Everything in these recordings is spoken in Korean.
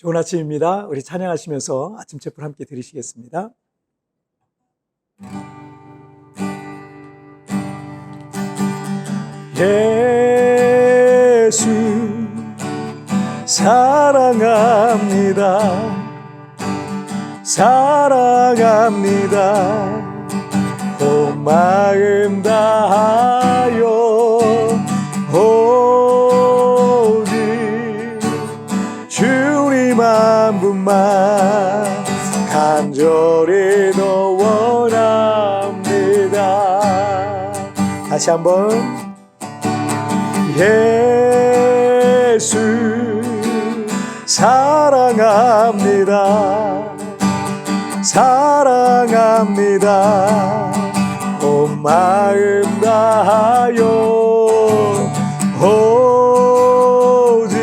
좋은 아침입니다. 우리 찬양하시면서 아침 촛불 함께 들으시겠습니다. 예수 사랑합니다. 사랑합니다. 온 마음 다하여 오직 주님 한 분만 간절히 더 원합니다. 다시 한번 예수 사랑합니다. 사랑합니다. 온 마음 다하여 오직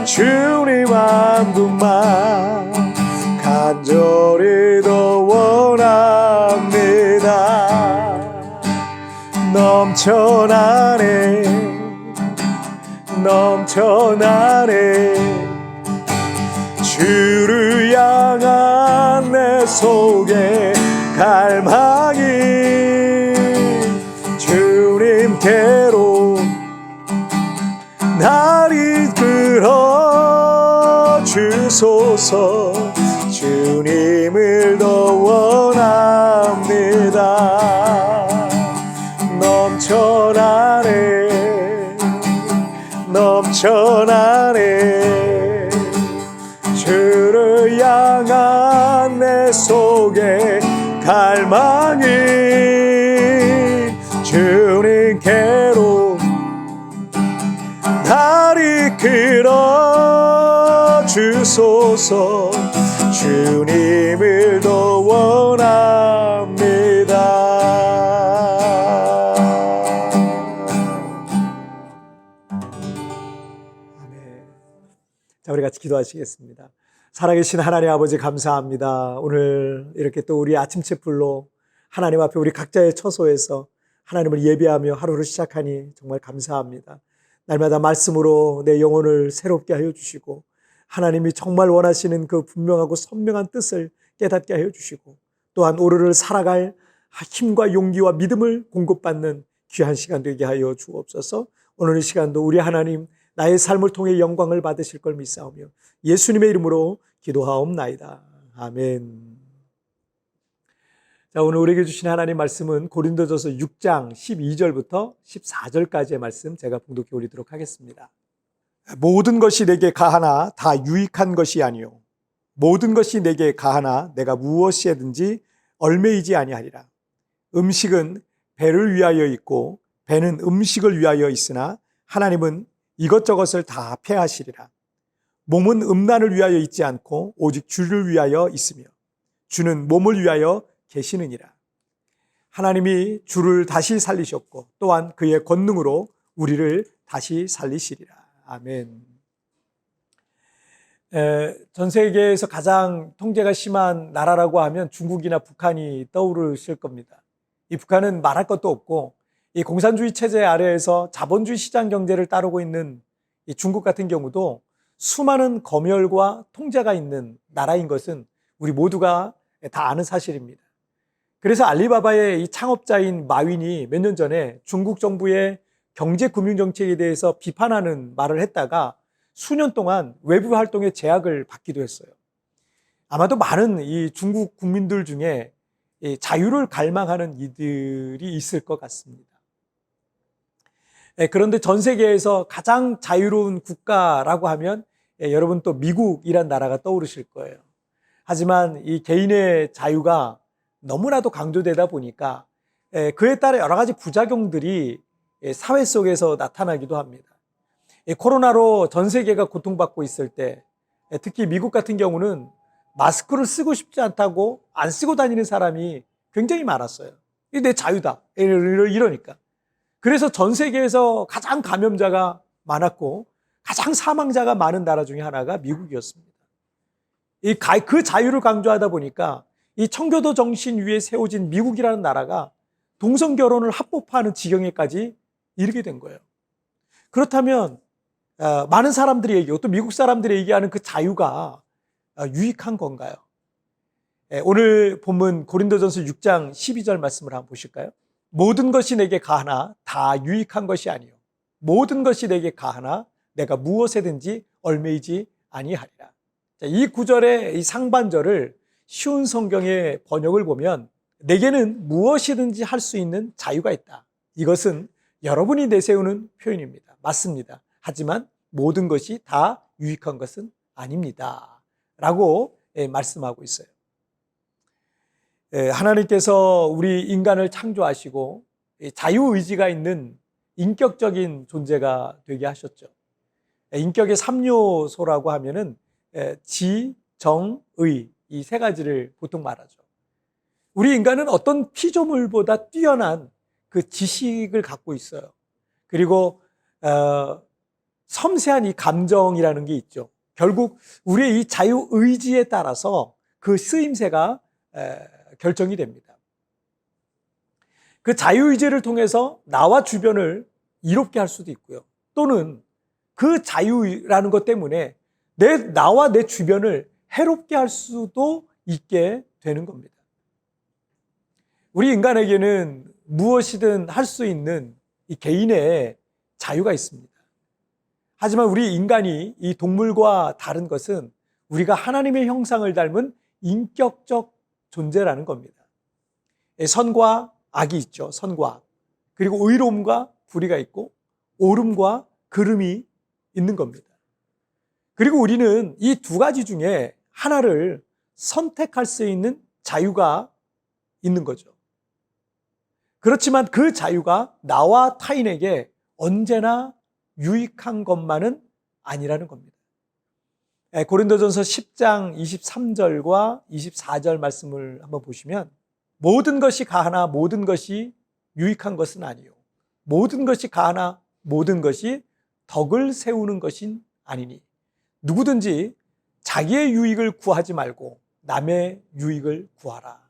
주님 한 분만 간절히 더 원합니다. 넘쳐나네 주를 향한 내 속에 갈망이 주님께로 날 이끌어 주소서. 주님을 더 원합니다. 넘쳐나네 주를 향한 내 속에 갈망이 주님께로 날 이끌어 주소서. 주님을 더 원합니다. 아멘. 자, 우리 같이 기도하시겠습니다. 살아계신 하나님 아버지 감사합니다. 오늘 이렇게 또 우리 아침 촛불로 하나님 앞에 우리 각자의 처소에서 하나님을 예배하며 하루를 시작하니 정말 감사합니다. 날마다 말씀으로 내 영혼을 새롭게 하여 주시고 하나님이 정말 원하시는 그 분명하고 선명한 뜻을 깨닫게 하여 주시고 또한 오늘을 살아갈 힘과 용기와 믿음을 공급받는 귀한 시간 되게 하여 주옵소서. 오늘 이 시간도 우리 하나님 나의 삶을 통해 영광을 받으실 걸 믿사오며 예수님의 이름으로 기도하옵나이다. 아멘. 자, 오늘 우리에게 주신 하나님 말씀은 고린도전서 6장 12절부터 14절까지의 말씀 제가 봉독해 올리도록 하겠습니다. 모든 것이 내게 가하나 다 유익한 것이 아니요 모든 것이 내게 가하나 내가 무엇이든지 얼매이지 아니하리라. 음식은 배를 위하여 있고 배는 음식을 위하여 있으나 하나님은 이것저것을 다 폐하시리라. 몸은 음란을 위하여 있지 않고 오직 주를 위하여 있으며 주는 몸을 위하여 계시느니라. 하나님이 주를 다시 살리셨고 또한 그의 권능으로 우리를 다시 살리시리라. 아멘. 전 세계에서 가장 통제가 심한 나라라고 하면 중국이나 북한이 떠오르실 겁니다. 이 북한은 말할 것도 없고 이 공산주의 체제 아래에서 자본주의 시장 경제를 따르고 있는 이 중국 같은 경우도 수많은 검열과 통제가 있는 나라인 것은 우리 모두가 다 아는 사실입니다. 그래서 알리바바의 이 창업자인 마윈이 몇 년 전에 중국 정부의 경제금융정책에 대해서 비판하는 말을 했다가 수년 동안 외부 활동에 제약을 받기도 했어요. 아마도 많은 이 중국 국민들 중에 이 자유를 갈망하는 이들이 있을 것 같습니다. 그런데 전 세계에서 가장 자유로운 국가라고 하면 여러분 또 미국이란 나라가 떠오르실 거예요. 하지만 이 개인의 자유가 너무나도 강조되다 보니까 그에 따라 여러 가지 부작용들이 사회 속에서 나타나기도 합니다. 코로나로 전 세계가 고통받고 있을 때 특히 미국 같은 경우는 마스크를 쓰고 싶지 않다고 안 쓰고 다니는 사람이 굉장히 많았어요. 이게 내 자유다 이러니까. 그래서 전 세계에서 가장 감염자가 많았고 가장 사망자가 많은 나라 중에 하나가 미국이었습니다. 그 자유를 강조하다 보니까 이 청교도 정신 위에 세워진 미국이라는 나라가 동성 결혼을 합법화하는 지경에까지 이르게 된 거예요. 그렇다면 많은 사람들이 얘기하고 또 미국 사람들이 얘기하는 그 자유가 유익한 건가요? 오늘 본문 고린도전서 6장 12절 말씀을 한번 보실까요? 모든 것이 내게 가하나 다 유익한 것이 아니요 모든 것이 내게 가하나 내가 무엇에든지 얽매이지 아니하리라. 이 구절의 이 상반절을 쉬운 성경의 번역을 보면 내게는 무엇이든지 할 수 있는 자유가 있다. 이것은 여러분이 내세우는 표현입니다. 맞습니다. 하지만 모든 것이 다 유익한 것은 아닙니다. 라고 말씀하고 있어요. 하나님께서 우리 인간을 창조하시고 자유의지가 있는 인격적인 존재가 되게 하셨죠. 인격의 3요소라고 하면은 지, 정, 의 이 세 가지를 보통 말하죠. 우리 인간은 어떤 피조물보다 뛰어난 그 지식을 갖고 있어요. 그리고 섬세한 이 감정이라는 게 있죠. 결국 우리의 이 자유의지에 따라서 그 쓰임새가 결정이 됩니다. 그 자유의지를 통해서 나와 주변을 이롭게 할 수도 있고요. 또는 그 자유라는 것 때문에 나와 내 주변을 해롭게 할 수도 있게 되는 겁니다. 우리 인간에게는 무엇이든 할 수 있는 이 개인의 자유가 있습니다. 하지만 우리 인간이 이 동물과 다른 것은 우리가 하나님의 형상을 닮은 인격적 존재라는 겁니다. 선과 악이 있죠. 선과 악. 그리고 의로움과 불의가 있고 옳음과 그름이 있는 겁니다. 그리고 우리는 이 두 가지 중에 하나를 선택할 수 있는 자유가 있는 거죠. 그렇지만 그 자유가 나와 타인에게 언제나 유익한 것만은 아니라는 겁니다. 고린도전서 10장 23절과 24절 말씀을 한번 보시면 모든 것이 가하나 모든 것이 유익한 것은 아니요 모든 것이 가하나 모든 것이 덕을 세우는 것인 아니니 누구든지 자기의 유익을 구하지 말고 남의 유익을 구하라.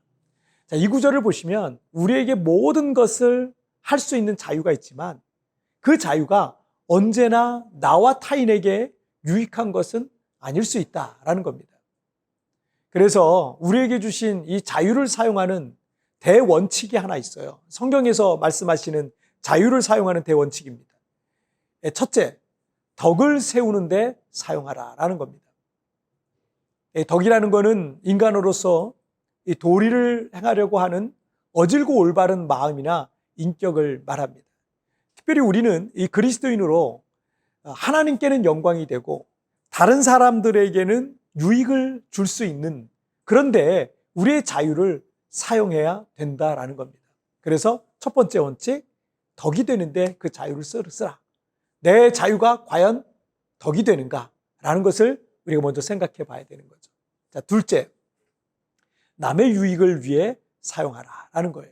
자, 이 구절을 보시면 우리에게 모든 것을 할 수 있는 자유가 있지만 그 자유가 언제나 나와 타인에게 유익한 것은 아닐 수 있다라는 겁니다. 그래서 우리에게 주신 이 자유를 사용하는 대원칙이 하나 있어요. 성경에서 말씀하시는 자유를 사용하는 대원칙입니다. 첫째, 덕을 세우는데 사용하라라는 겁니다. 덕이라는 것은 인간으로서 이 도리를 행하려고 하는 어질고 올바른 마음이나 인격을 말합니다. 특별히 우리는 이 그리스도인으로 하나님께는 영광이 되고 다른 사람들에게는 유익을 줄 수 있는, 그런데 우리의 자유를 사용해야 된다라는 겁니다. 그래서 첫 번째 원칙, 덕이 되는데 그 자유를 쓰라. 내 자유가 과연 덕이 되는가라는 것을 우리가 먼저 생각해 봐야 되는 거죠. 자, 둘째, 남의 유익을 위해 사용하라라는 거예요.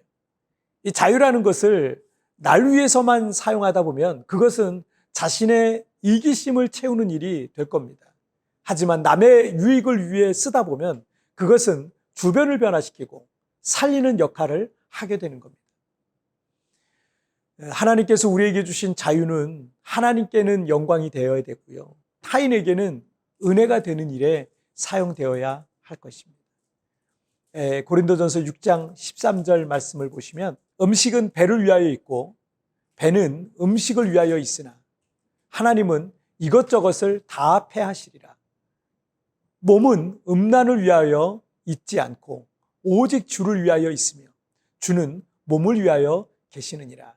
이 자유라는 것을 날 위해서만 사용하다 보면 그것은 자신의 이기심을 채우는 일이 될 겁니다. 하지만 남의 유익을 위해 쓰다 보면 그것은 주변을 변화시키고 살리는 역할을 하게 되는 겁니다. 하나님께서 우리에게 주신 자유는 하나님께는 영광이 되어야 되고요. 타인에게는 은혜가 되는 일에 사용되어야 할 것입니다. 고린도전서 6장 13절 말씀을 보시면 음식은 배를 위하여 있고 배는 음식을 위하여 있으나 하나님은 이것저것을 다 패하시리라. 몸은 음란을 위하여 있지 않고 오직 주를 위하여 있으며 주는 몸을 위하여 계시느니라.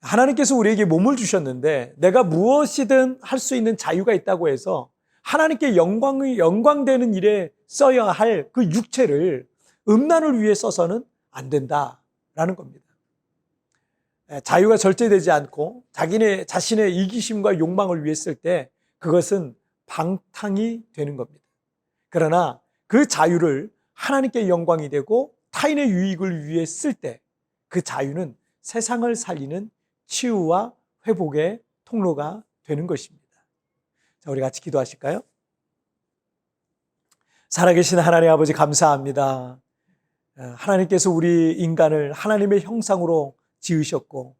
하나님께서 우리에게 몸을 주셨는데 내가 무엇이든 할 수 있는 자유가 있다고 해서 하나님께 영광되는 일에 써야 할 그 육체를 음란을 위해 써서는 안 된다라는 겁니다. 자유가 절제되지 않고 자신의 이기심과 욕망을 위해 쓸 때 그것은 방탕이 되는 겁니다. 그러나 그 자유를 하나님께 영광이 되고 타인의 유익을 위해 쓸 때 그 자유는 세상을 살리는 치유와 회복의 통로가 되는 것입니다. 자, 우리 같이 기도하실까요? 살아계신 하나님 아버지 감사합니다. 하나님께서 우리 인간을 하나님의 형상으로 지으셨고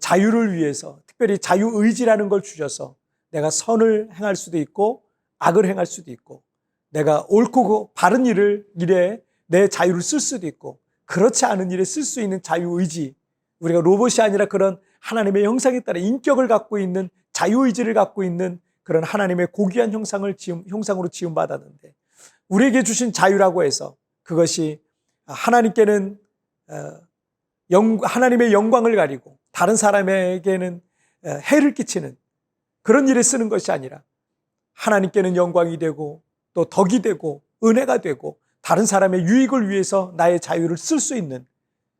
자유를 위해서, 특별히 자유의지라는 걸 주셔서 내가 선을 행할 수도 있고 악을 행할 수도 있고, 내가 옳고 바른 일에 내 자유를 쓸 수도 있고, 그렇지 않은 일에 쓸 수 있는 자유의지, 우리가 로봇이 아니라 그런 하나님의 형상에 따라 인격을 갖고 있는 자유의지를 갖고 있는 그런 하나님의 고귀한 형상으로 지음받았는데, 우리에게 주신 자유라고 해서 그것이 하나님께는 하나님의 영광을 가리고 다른 사람에게는 해를 끼치는 그런 일에 쓰는 것이 아니라 하나님께는 영광이 되고 또 덕이 되고 은혜가 되고 다른 사람의 유익을 위해서 나의 자유를 쓸 수 있는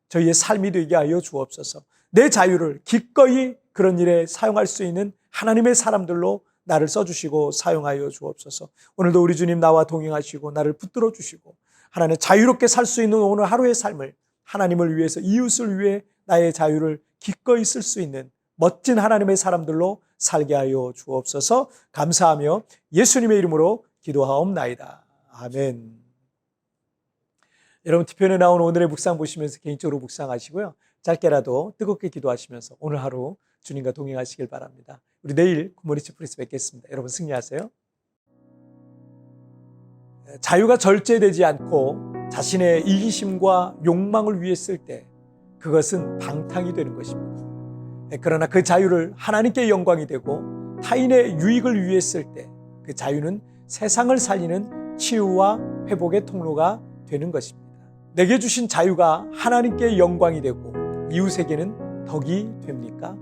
저희의 삶이 되게 하여 주옵소서. 내 자유를 기꺼이 그런 일에 사용할 수 있는 하나님의 사람들로 나를 써주시고 사용하여 주옵소서. 오늘도 우리 주님 나와 동행하시고 나를 붙들어 주시고 하나님 자유롭게 살 수 있는 오늘 하루의 삶을 하나님을 위해서, 이웃을 위해 나의 자유를 기꺼이 쓸 수 있는 멋진 하나님의 사람들로 살게 하여 주옵소서. 감사하며 예수님의 이름으로 기도하옵나이다. 아멘. 여러분, 티편에 나온 오늘의 묵상 보시면서 개인적으로 묵상하시고요, 짧게라도 뜨겁게 기도하시면서 오늘 하루 주님과 동행하시길 바랍니다. 우리 내일 굿모닝 프리스 뵙겠습니다. 여러분 승리하세요. 자유가 절제되지 않고 자신의 이기심과 욕망을 위해 쓸 때 그것은 방탕이 되는 것입니다. 그러나 그 자유를 하나님께 영광이 되고 타인의 유익을 위해 쓸 때 그 자유는 세상을 살리는 치유와 회복의 통로가 되는 것입니다. 내게 주신 자유가 하나님께 영광이 되고 이웃에게는 덕이 됩니까?